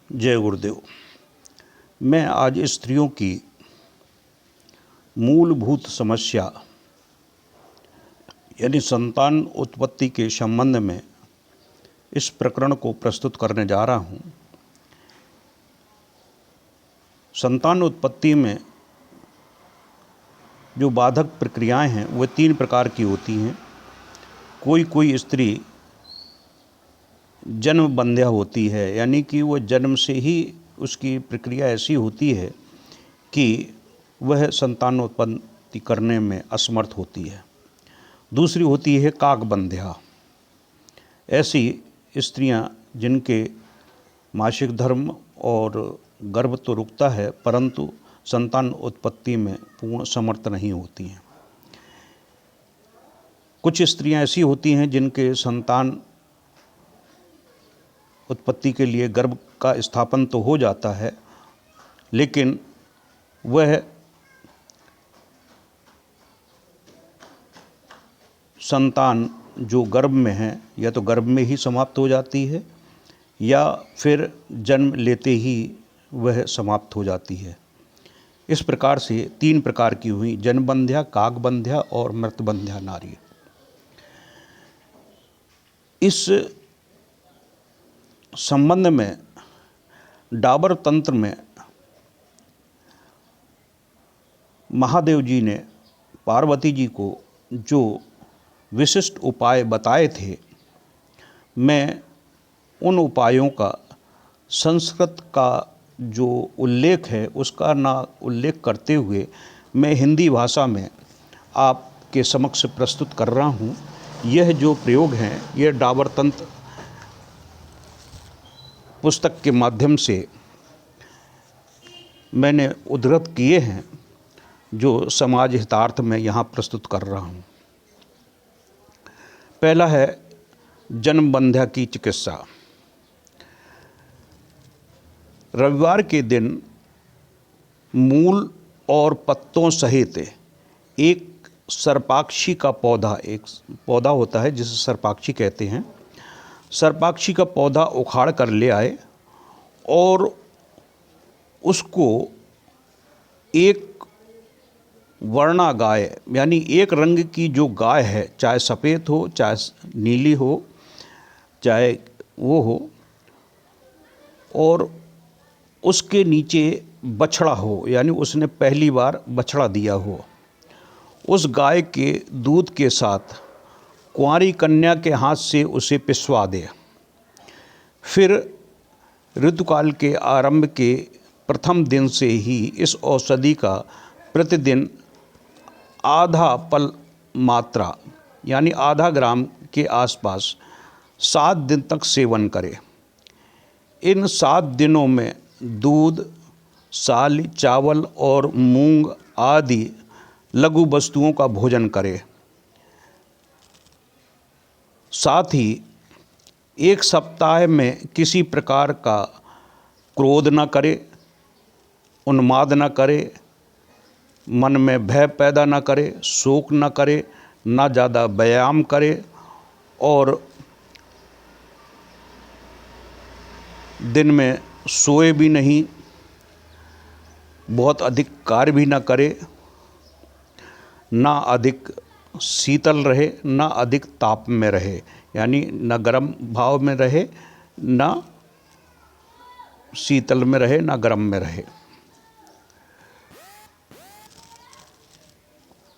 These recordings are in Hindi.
जय गुरुदेव। मैं आज स्त्रियों की मूलभूत समस्या यानी संतान उत्पत्ति के संबंध में इस प्रकरण को प्रस्तुत करने जा रहा हूँ। संतान उत्पत्ति में जो बाधक प्रक्रियाएं हैं वह 3 प्रकार की होती हैं। कोई स्त्री जन्म बंध्या होती है, यानी कि वह जन्म से ही उसकी प्रक्रिया ऐसी होती है कि वह संतानोत्पत्ति करने में असमर्थ होती है। दूसरी होती है काक बंध्या। ऐसी स्त्रियां जिनके मासिक धर्म और गर्भ तो रुकता है परंतु संतान उत्पत्ति में पूर्ण समर्थ नहीं होती हैं। कुछ स्त्रियां ऐसी होती हैं जिनके संतान उत्पत्ति के लिए गर्भ का स्थापन तो हो जाता है, लेकिन वह संतान जो गर्भ में है या तो गर्भ में ही समाप्त हो जाती है या फिर जन्म लेते ही वह समाप्त हो जाती है। इस प्रकार से 3 प्रकार की हुई: जन्मबंध्या, काकबंध्या और मृतबंध्या नारी। इस संबंध में डाबर तंत्र में महादेव जी ने पार्वती जी को जो विशिष्ट उपाय बताए थे, मैं उन उपायों का संस्कृत का जो उल्लेख है उसका ना उल्लेख करते हुए मैं हिंदी भाषा में आपके समक्ष प्रस्तुत कर रहा हूँ। यह जो प्रयोग हैं यह डाबर तंत्र पुस्तक के माध्यम से मैंने उद्धृत किए हैं, जो समाज हितार्थ में यहाँ प्रस्तुत कर रहा हूँ। पहला है जन्मबंध्या की चिकित्सा। रविवार के दिन मूल और पत्तों सहित एक सर्पाक्षी का पौधा, एक पौधा होता है जिसे सर्पाक्षी कहते हैं, सर्पाक्षी का पौधा उखाड़ कर ले आए और उसको एक वर्णा गाय, यानी एक रंग की जो गाय है, चाहे सफ़ेद हो, चाहे नीली हो, चाहे वो हो, और उसके नीचे बछड़ा हो, यानी उसने पहली बार बछड़ा दिया हो, उस गाय के दूध के साथ कुंवारी कन्या के हाथ से उसे पिसवा दे। फिर ऋतुकाल के आरंभ के प्रथम दिन से ही इस औषधि का प्रतिदिन आधा पल मात्रा यानी आधा ग्राम के आसपास 7 दिन तक सेवन करे। इन 7 दिनों में दूध, साली, चावल और मूंग आदि लघु वस्तुओं का भोजन करे। साथ ही 1 सप्ताह में किसी प्रकार का क्रोध न करे, उन्माद न करे, मन में भय पैदा न करे, शोक न करे, ना ज़्यादा व्यायाम करे और दिन में सोए भी नहीं, बहुत अधिक कार्य भी न करे, ना अधिक शीतल रहे, ना अधिक ताप में रहे, यानी न गर्म भाव में रहे, ना शीतल में रहे, ना गर्म में रहे।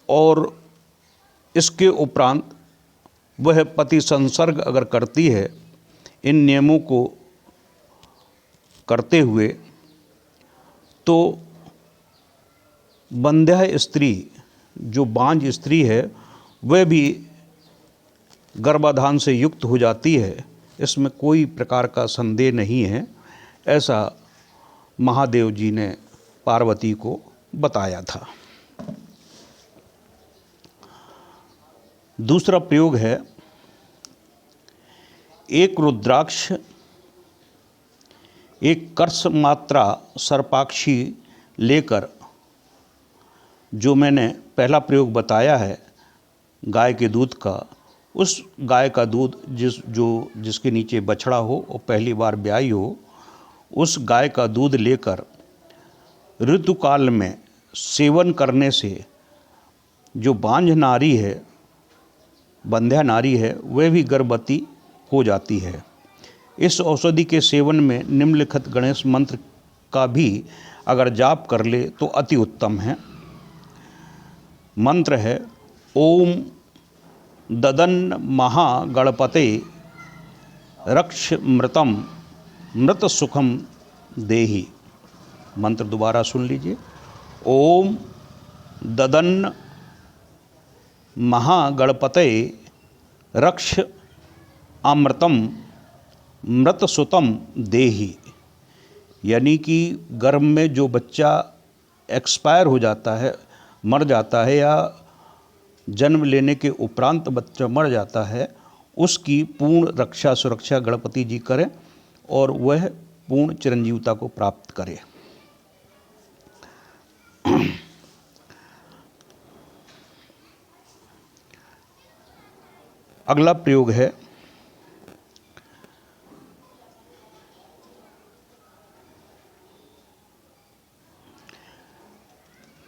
और इसके उपरांत वह पति संसर्ग अगर करती है, इन नियमों को करते हुए, तो बंध्या स्त्री, जो बांझ स्त्री है, वह भी गर्भाधान से युक्त हो जाती है। इसमें कोई प्रकार का संदेह नहीं है। ऐसा महादेव जी ने पार्वती को बताया था। दूसरा प्रयोग है एक रुद्राक्ष, एक कर्ष मात्रा सर्पाक्षी लेकर, जो मैंने पहला प्रयोग बताया है गाय के दूध का, उस गाय का दूध जिसके नीचे बछड़ा हो और पहली बार ब्याई हो, उस गाय का दूध लेकर ऋतुकाल में सेवन करने से जो बांझ नारी है, बंध्या नारी है, वह भी गर्भवती हो जाती है। इस औषधि के सेवन में निम्नलिखित गणेश मंत्र का भी अगर जाप कर ले तो अति उत्तम है। मंत्र है ओम ददन महागणपते रक्ष मृतम मृत सुखम देहि। मंत्र दोबारा सुन लीजिए। ओम ददन महागणपते रक्ष अमृतम मृत सुतम देहि। यानी कि गर्भ में जो बच्चा एक्सपायर हो जाता है, मर जाता है, या जन्म लेने के उपरांत बच्चा मर जाता है, उसकी पूर्ण रक्षा सुरक्षा गणपति जी करें और वह पूर्ण चिरंजीवता को प्राप्त करे। अगला प्रयोग है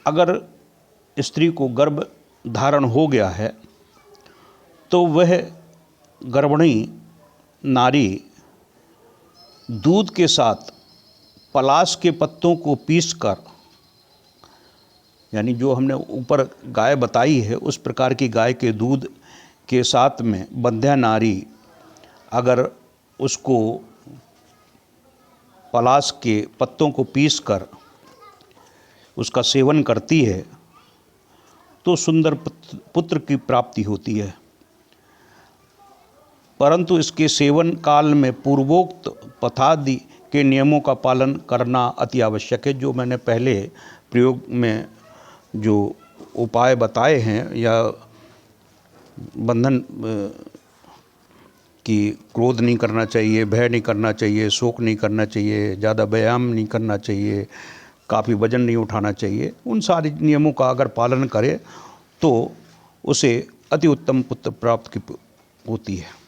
अगर स्त्री को गर्भ धारण हो गया है तो वह गर्भिणी नारी दूध के साथ पलाश के पत्तों को पीसकर, यानी जो हमने ऊपर गाय बताई है उस प्रकार की गाय के दूध के साथ में बंध्या नारी अगर उसको पलाश के पत्तों को पीसकर उसका सेवन करती है तो सुंदर पुत्र की प्राप्ति होती है। परंतु इसके सेवन काल में पूर्वोक्त पथादि के नियमों का पालन करना अति आवश्यक है। जो मैंने पहले प्रयोग में जो उपाय बताए हैं, या बंधन कि क्रोध नहीं करना चाहिए, भय नहीं करना चाहिए, शोक नहीं करना चाहिए, ज़्यादा व्यायाम नहीं करना चाहिए, काफ़ी वजन नहीं उठाना चाहिए, उन सारे नियमों का अगर पालन करे तो उसे अति उत्तम पुत्र प्राप्त होती है।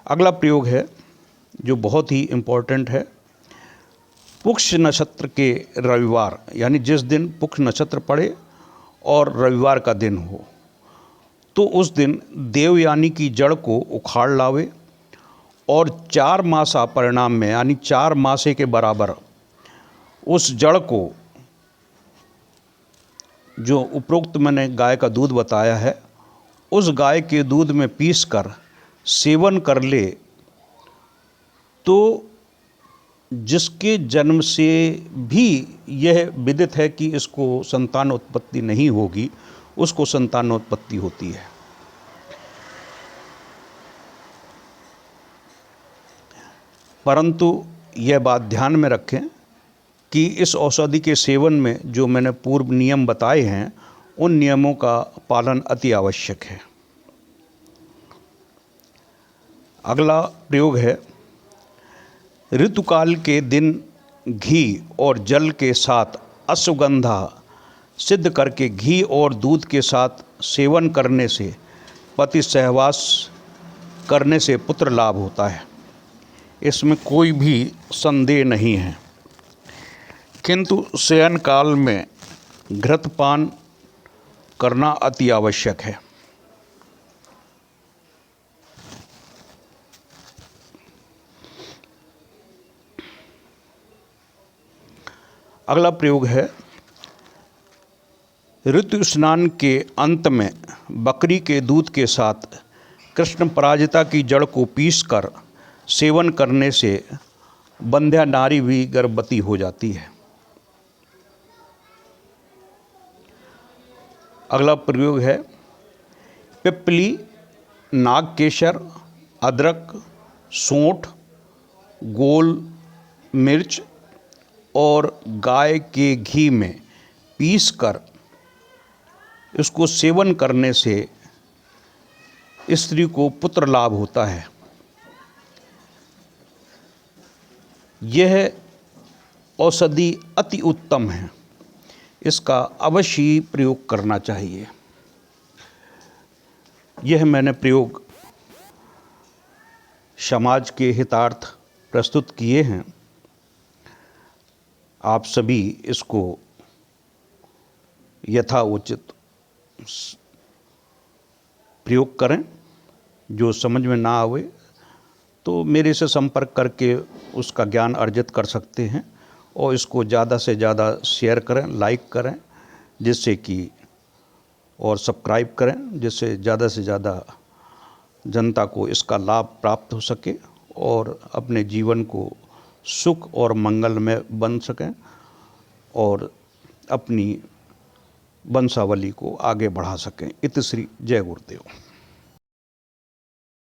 अगला प्रयोग है जो बहुत ही इम्पोर्टेंट है। पुष्य नक्षत्र के रविवार, यानी जिस दिन पुष्य नक्षत्र पड़े और रविवार का दिन हो, तो उस दिन देवयानी की जड़ को उखाड़ लावे और 4 मासा परिणाम में, यानी 4 मासे के बराबर उस जड़ को, जो उपरोक्त मैंने गाय का दूध बताया है, उस गाय के दूध में पीसकर सेवन कर ले तो जिसके जन्म से भी यह विदित है कि इसको संतानोत्पत्ति नहीं होगी, उसको संतानोत्पत्ति होती है। परंतु यह बात ध्यान में रखें कि इस औषधि के सेवन में जो मैंने पूर्व नियम बताए हैं, उन नियमों का पालन अति आवश्यक है। अगला प्रयोग है ऋतुकाल के दिन घी और जल के साथ अश्वगंधा सिद्ध करके घी और दूध के साथ सेवन करने से पति सहवास करने से पुत्र लाभ होता है। इसमें कोई भी संदेह नहीं है, किंतु शयन काल में घृतपान करना अति आवश्यक है। अगला प्रयोग है ऋतु स्नान के अंत में बकरी के दूध के साथ कृष्ण पराजिता की जड़ को पीसकर सेवन करने से बंध्या नारी भी गर्भवती हो जाती है। अगला प्रयोग है पिपली, नागकेशर, अदरक, सौंठ, गोल मिर्च और गाय के घी में पीसकर इसको सेवन करने से स्त्री को पुत्र लाभ होता है। यह औषधि अति उत्तम है, इसका अवश्य ही प्रयोग करना चाहिए। यह मैंने प्रयोग समाज के हितार्थ प्रस्तुत किए हैं। आप सभी इसको यथाउचित प्रयोग करें। जो समझ में ना आवे तो मेरे से संपर्क करके उसका ज्ञान अर्जित कर सकते हैं, और इसको ज़्यादा से ज़्यादा शेयर करें, लाइक करें, जिससे कि और सब्सक्राइब करें, जिससे ज़्यादा से ज़्यादा जनता को इसका लाभ प्राप्त हो सके और अपने जीवन को सुख और मंगल में बन सकें और अपनी वंशावली को आगे बढ़ा सकें। इति श्री जय गुरुदेव।